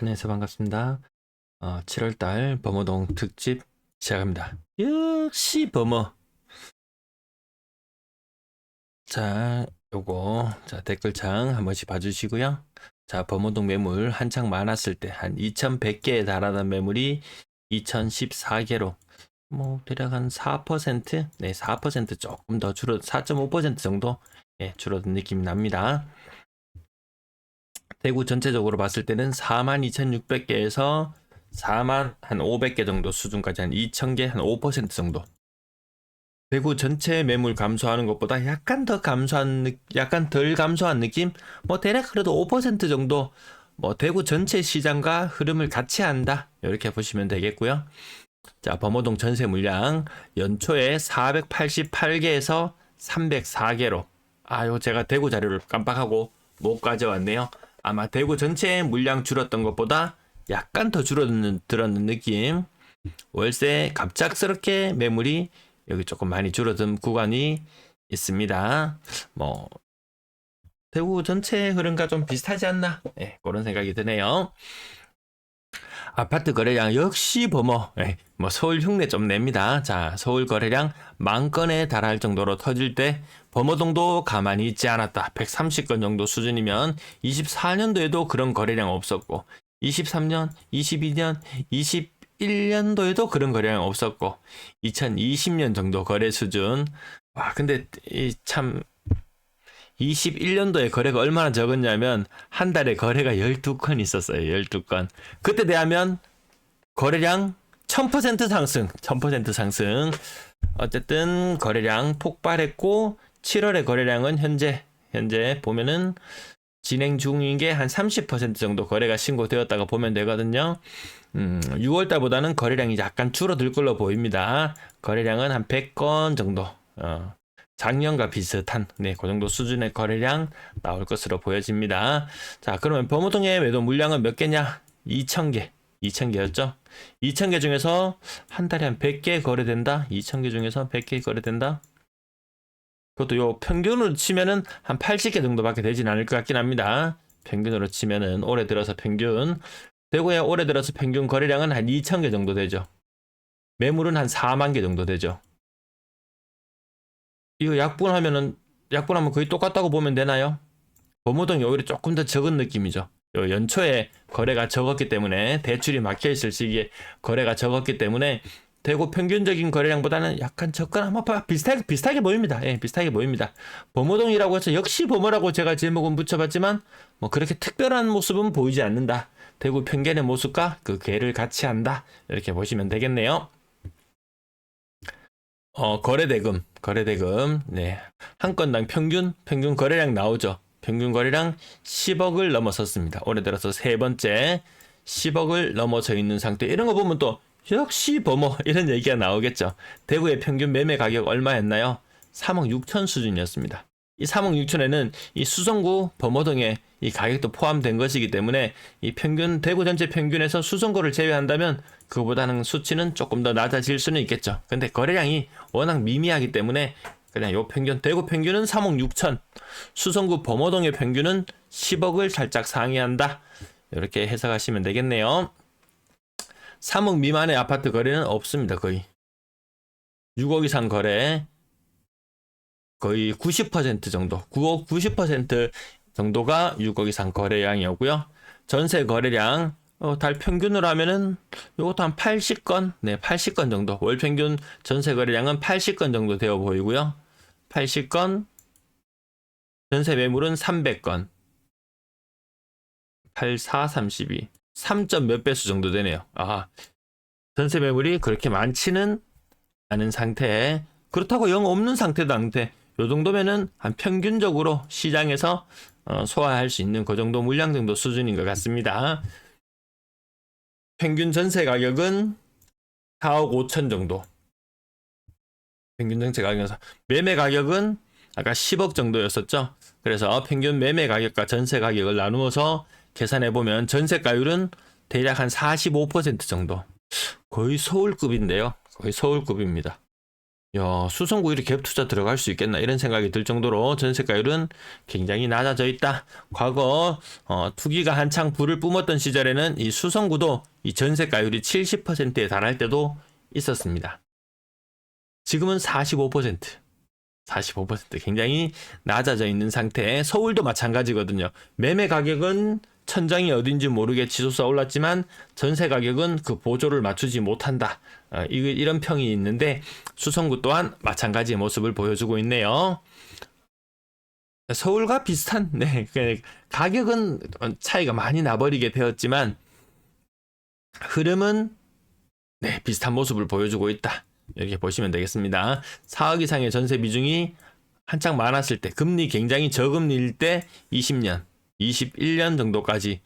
안녕하세요. 반갑습니다. 7월달 범어동 특집 시작합니다. 역시 범어. 자, 자, 댓글창 한 번씩 봐주시고요. 자, 범어동 매물 한창 많았을 때 한 2100개에 달하던 매물이 2014개로 대략 한 4%? 네, 4% 조금 더 4.5% 정도 줄어든 느낌이 납니다. 대구 전체적으로 봤을 때는 42,600개에서 4만 한 500개 정도 수준까지 한 2,000개 한 5% 정도. 대구 전체 매물 감소하는 것보다 약간 덜 감소한 느낌? 대략 그래도 5% 정도 대구 전체 시장과 흐름을 같이 한다. 이렇게 보시면 되겠고요. 자, 범어동 전세 물량 연초에 488개에서 304개로. 요 제가 대구 자료를 깜빡하고 못 가져왔네요. 아마 대구 전체 물량 줄었던 것보다 약간 더 들었는 느낌. 월세 갑작스럽게 매물이 여기 조금 많이 줄어든 구간이 있습니다. 대구 전체 흐름과 좀 비슷하지 않나? 그런 생각이 드네요. 아파트 거래량 역시 범어. 서울 흉내 좀 냅니다. 자, 서울 거래량 10,000건에 달할 정도로 터질 때 범어동도 가만히 있지 않았다. 130건 정도 수준이면 24년도에도 그런 거래량 없었고 23년, 22년, 21년도에도 그런 거래량 없었고 2020년 정도 거래 수준. 와, 근데 참 21년도에 거래가 얼마나 적었냐면 한 달에 거래가 12건 있었어요. 12건. 그때 대하면 거래량 1000% 상승. 1000% 상승. 어쨌든 거래량 폭발했고 7월의 거래량은 현재 보면은 진행 중인 게 한 30% 정도 거래가 신고되었다고 보면 되거든요. 6월 달보다는 거래량이 약간 줄어들 걸로 보입니다. 거래량은 한 100건 정도. 작년과 비슷한 그 정도 수준의 거래량 나올 것으로 보여집니다. 자, 그러면 범어동의 매도 물량은 몇 개냐? 2,000개. 2,000개였죠? 2,000개 중에서 한 달에 한 100개 거래된다? 2,000개 중에서 100개 거래된다? 그것도 요 평균으로 치면은 한 80개 정도밖에 되진 않을 것 같긴 합니다. 평균으로 치면은 올해 들어서 평균. 대구에 올해 들어서 평균 거래량은 한 2,000개 정도 되죠. 매물은 한 4만 개 정도 되죠. 이거 약분하면 거의 똑같다고 보면 되나요? 범어동이 오히려 조금 더 적은 느낌이죠. 연초에 거래가 적었기 때문에 대출이 막혀 있을 시기에 거래가 적었기 때문에 대구 평균적인 거래량보다는 약간 적거나 비슷하게 보입니다. 비슷하게 보입니다. 범어동이라고 해서 역시 범어라고 제가 제목은 붙여봤지만 그렇게 특별한 모습은 보이지 않는다. 대구 평균의 모습과 그 궤를 같이 한다. 이렇게 보시면 되겠네요. 거래대금. 네. 한 건당 평균 거래량 나오죠. 평균 거래량 10억을 넘어섰습니다. 올해 들어서 세 번째 10억을 넘어서 있는 상태. 이런 거 보면 또 역시 범어 이런 얘기가 나오겠죠. 대구의 평균 매매 가격 얼마였나요? 3억 6천 수준이었습니다. 이 3억 6천에는 이 수성구 범어동의 이 가격도 포함된 것이기 때문에 이 평균 대구 전체 평균에서 수성구를 제외한다면 그보다는 수치는 조금 더 낮아질 수는 있겠죠. 근데 거래량이 워낙 미미하기 때문에 그냥 요 평균 대구 평균은 3억 6천, 수성구 범어동의 평균은 10억을 살짝 상회한다. 이렇게 해석하시면 되겠네요. 3억 미만의 아파트 거래는 없습니다. 거의 6억 이상 거래 거의 90% 정도, 9억 90% 정도가 6억 이상 거래량이었고요. 전세 거래량 달 평균으로 하면은 이것도 한 80건, 80건 정도. 월 평균 전세 거래량은 80건 정도 되어 보이고요. 80건, 전세 매물은 300건. 84, 32. 3점 몇 배수 정도 되네요. 전세 매물이 그렇게 많지는 않은 상태. 그렇다고 영 없는 상태도 아닌데 요 정도면은 한 평균적으로 시장에서 소화할 수 있는 그 정도 물량 정도 수준인 것 같습니다. 평균 전세 가격은 4억 5천 정도. 평균 전세 가격에서 매매 가격은 아까 10억 정도였었죠. 그래서 평균 매매 가격과 전세 가격을 나누어서 계산해 보면 전세가율은 대략 한 45% 정도. 거의 서울급인데요. 거의 서울급입니다. 야, 수성구 이렇게 갭 투자 들어갈 수 있겠나 이런 생각이 들 정도로 전세가율은 굉장히 낮아져 있다. 과거 투기가 한창 불을 뿜었던 시절에는 이 수성구도 이 전세가율이 70%에 달할 때도 있었습니다. 지금은 45%, 45% 굉장히 낮아져 있는 상태. 서울도 마찬가지거든요. 매매 가격은 천장이 어딘지 모르게 치솟아 올랐지만 전세 가격은 그 보조를 맞추지 못한다. 이런 평이 있는데 수성구 또한 마찬가지의 모습을 보여주고 있네요. 서울과 비슷한 가격은 차이가 많이 나버리게 되었지만 흐름은 비슷한 모습을 보여주고 있다. 이렇게 보시면 되겠습니다. 4억 이상의 전세 비중이 한창 많았을 때, 금리 굉장히 저금리일 때 20년, 21년 정도까지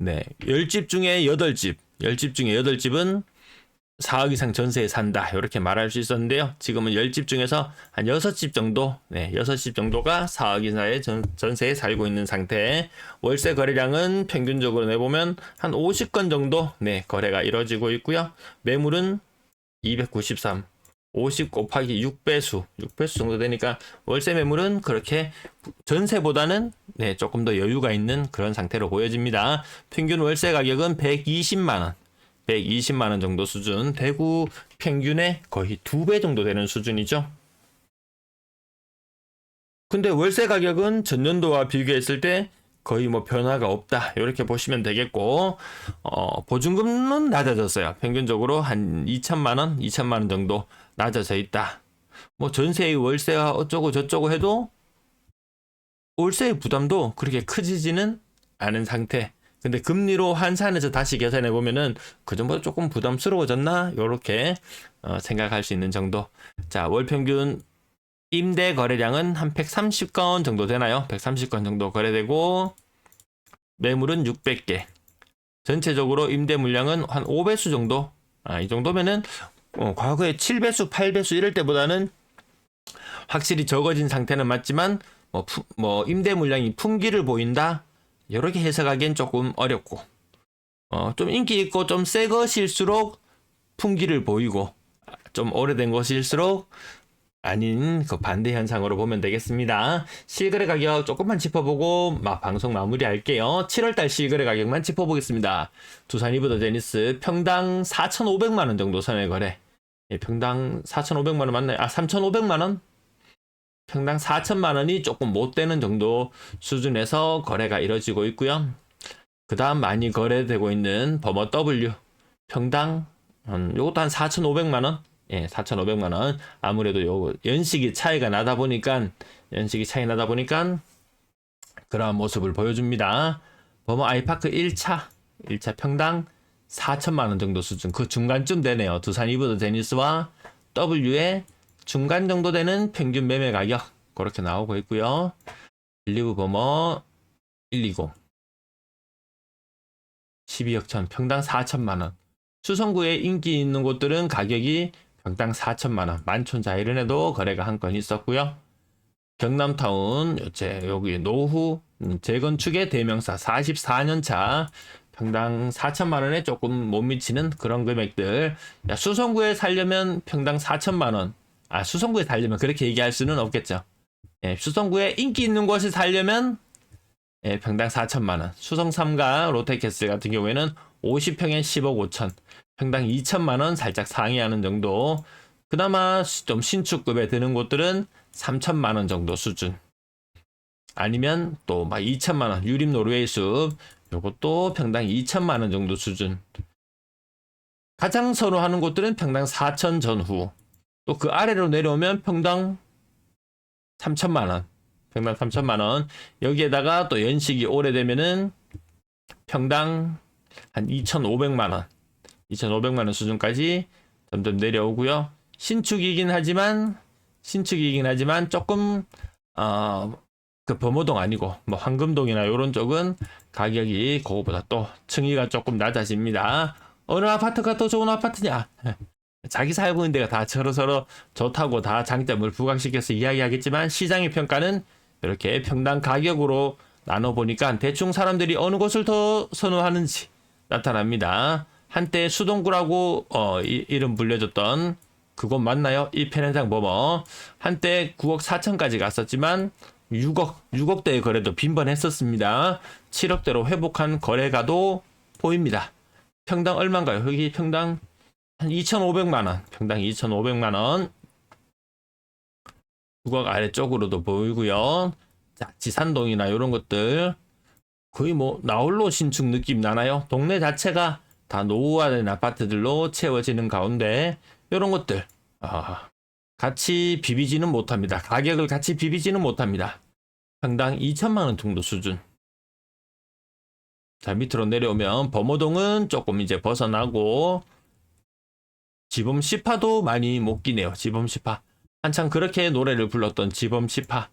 10집 중에 8집, 10집 중에 8집은 4억 이상 전세에 산다. 이렇게 말할 수 있었는데요. 지금은 10집 중에서 한 6집 정도, 6집 정도가 4억 이상의 전세에 살고 있는 상태. 월세 거래량은 평균적으로 내보면 한 50건 정도 거래가 이루어지고 있고요. 매물은 293, 50 곱하기 6배수 정도 되니까 월세 매물은 그렇게 전세보다는 조금 더 여유가 있는 그런 상태로 보여집니다. 평균 월세 가격은 120만 원 정도 수준, 대구 평균의 거의 2배 정도 되는 수준이죠. 근데 월세 가격은 전년도와 비교했을 때 거의 변화가 없다. 이렇게 보시면 되겠고, 보증금은 낮아졌어요. 평균적으로 한 2천만 원 정도 낮아져 있다. 전세의 월세와 어쩌고 저쩌고 해도 월세의 부담도 그렇게 커지지는 않은 상태. 근데 금리로 환산해서 다시 계산해 보면은 그 전보다 조금 부담스러워졌나? 이렇게 생각할 수 있는 정도. 자, 월 평균 임대 거래량은 한 130건 정도 되나요? 130건 정도 거래되고 매물은 600개. 전체적으로 임대 물량은 한 5배수 정도. 이 정도면은 과거에 7배수, 8배수 이럴 때보다는 확실히 적어진 상태는 맞지만 임대 물량이 품기를 보인다. 이렇게 해석하기엔 조금 어렵고 좀 인기 있고 좀 새 것일수록 품기를 보이고 좀 오래된 것일수록 아닌 그 반대 현상으로 보면 되겠습니다. 실거래 가격 조금만 짚어보고 방송 마무리할게요. 7월달 실거래 가격만 짚어보겠습니다. 두산 이브더 제니스 평당 4,500만 원 정도 선의 거래. 평당 4,500만 원 맞나요? 3,500만 원? 평당 4천만 원이 조금 못 되는 정도 수준에서 거래가 이뤄지고 있고요. 그 다음 많이 거래되고 있는 버머 W 평당 요것도 한 4,500만 원. 4,500만 원. 아무래도 요 연식이 차이 나다 보니까 그러한 모습을 보여줍니다. 버머 아이파크 1차 평당 4천만 원 정도 수준. 그 중간쯤 되네요. 두산 이브더 제니스와 W의 중간 정도 되는 평균 매매 가격 그렇게 나오고 있고요. 빌리브 버머 120 12억 천 평당 4천만 원. 수성구에 인기 있는 곳들은 가격이 평당 4천만 원. 만촌자이른에도 거래가 한 건 있었고요. 경남타운 여기 노후 재건축의 대명사 44년 차 평당 4천만 원에 조금 못 미치는 그런 금액들. 수성구에 살려면 평당 4천만 원. 수성구에 살려면 그렇게 얘기할 수는 없겠죠. 수성구에 인기 있는 곳에 살려면 평당 4천만 원. 수성 3가 롯데캐슬 같은 경우에는 50평에 10억 5천. 평당 2천만 원 살짝 상회하는 정도. 그나마 좀 신축급에 드는 곳들은 3천만 원 정도 수준. 아니면 또 2천만 원 유림 노르웨이 숲. 요것도 평당 2천만 원 정도 수준. 가장 선호하는 곳들은 평당 4천 전후. 또 그 아래로 내려오면 평당 3천만 원. 평당 3천만 원. 여기에다가 또 연식이 오래되면은 평당 한 2,500만 원. 2,500만 원 수준까지 점점 내려오고요. 신축이긴 하지만 조금 그 범어동 아니고 황금동이나 이런 쪽은 가격이 그거보다 또 층위가 조금 낮아집니다. 어느 아파트가 더 좋은 아파트냐? 자기 살고 있는 데가 다 서로 좋다고 다 장점을 부각시켜서 이야기하겠지만 시장의 평가는 이렇게 평당 가격으로 나눠보니까 대충 사람들이 어느 곳을 더 선호하는지 나타납니다. 한때 수동구라고 이름 불려졌던 그곳 맞나요? 이 편의장 범어. 한때 9억 4천까지 갔었지만 6억대의 거래도 빈번했었습니다. 7억대로 회복한 거래가도 보입니다. 평당 얼마인가요? 여기 평당 한 2,500만원. 평당 2,500만원. 9억 아래쪽으로도 보이고요. 자, 지산동이나 이런 것들 거의 뭐 나홀로 신축 느낌 나나요? 동네 자체가 다 노후화된 아파트들로 채워지는 가운데 이런 것들 같이 비비지는 못합니다. 가격을 같이 비비지는 못합니다. 평당 2천만 원 정도 수준. 자, 밑으로 내려오면 범어동은 조금 이제 벗어나고 지범 10파도 많이 못 끼네요. 지범 10파. 한창 그렇게 노래를 불렀던 지범 10파.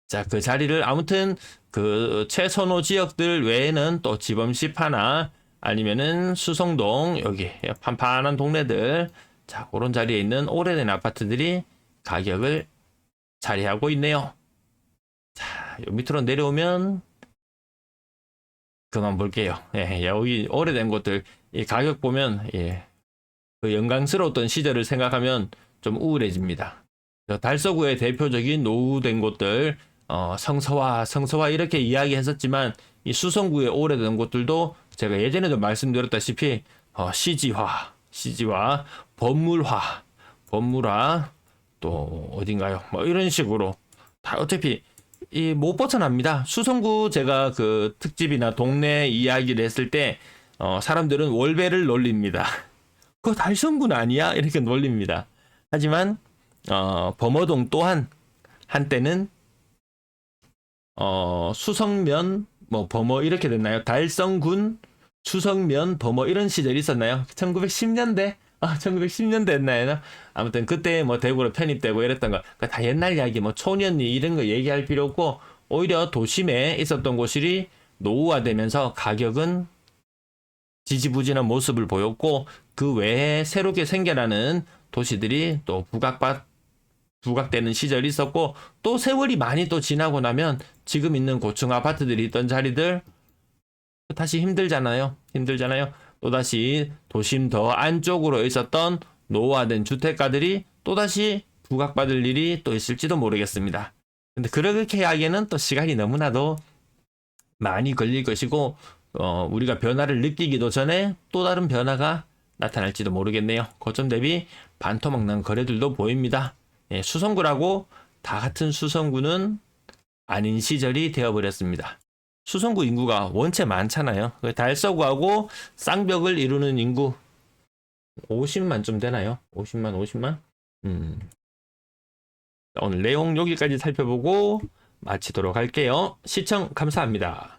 자, 그 자리를 아무튼 그 최선호 지역들 외에는 또 지범 10파나 아니면은 수성동 여기 판판한 동네들 자, 그런 자리에 있는 오래된 아파트들이 가격을 자리하고 있네요. 자, 요 밑으로 내려오면 그만 볼게요. 예, 여기 오래된 곳들 이 가격 보면 예, 그 영광스러웠던 시절을 생각하면 좀 우울해집니다. 달서구의 대표적인 노후된 곳들 성서화 이렇게 이야기했었지만 이 수성구의 오래된 곳들도 제가 예전에도 말씀드렸다시피 CG화, 법물화 또 어딘가요? 뭐 이런 식으로 다 어차피 못 벗어납니다. 수성구 제가 그 특집이나 동네 이야기를 했을 때 사람들은 월배를 놀립니다. 그거 달성군 아니야? 이렇게 놀립니다. 하지만 범어동 또한 한때는 수성면 뭐 범어 이렇게 됐나요? 달성군 수성면 범어 이런 시절이 있었나요? 1910년대 1910년대 했나요? 아무튼 그때 뭐 대구로 편입되고 이랬던 거 다 옛날 이야기 뭐 초년리 이런 거 얘기할 필요 없고 오히려 도심에 있었던 곳이 노후화되면서 가격은 지지부진한 모습을 보였고 그 외에 새롭게 생겨나는 도시들이 또 부각되는 시절이 있었고 또 세월이 많이 또 지나고 나면 지금 있는 고층 아파트들이 있던 자리들 다시 힘들잖아요. 또다시 도심 더 안쪽으로 있었던 노후화된 주택가들이 또다시 부각받을 일이 또 있을지도 모르겠습니다. 근데 그렇게 하기에는 또 시간이 너무나도 많이 걸릴 것이고 우리가 변화를 느끼기도 전에 또 다른 변화가 나타날지도 모르겠네요. 고점 대비 반토막 난 거래들도 보입니다. 예, 수성구라고 다 같은 수성구는 아닌 시절이 되어버렸습니다. 수성구 인구가 원체 많잖아요. 달서구하고 쌍벽을 이루는 인구 50만 좀 되나요? 50만? 오늘 내용 여기까지 살펴보고 마치도록 할게요. 시청 감사합니다.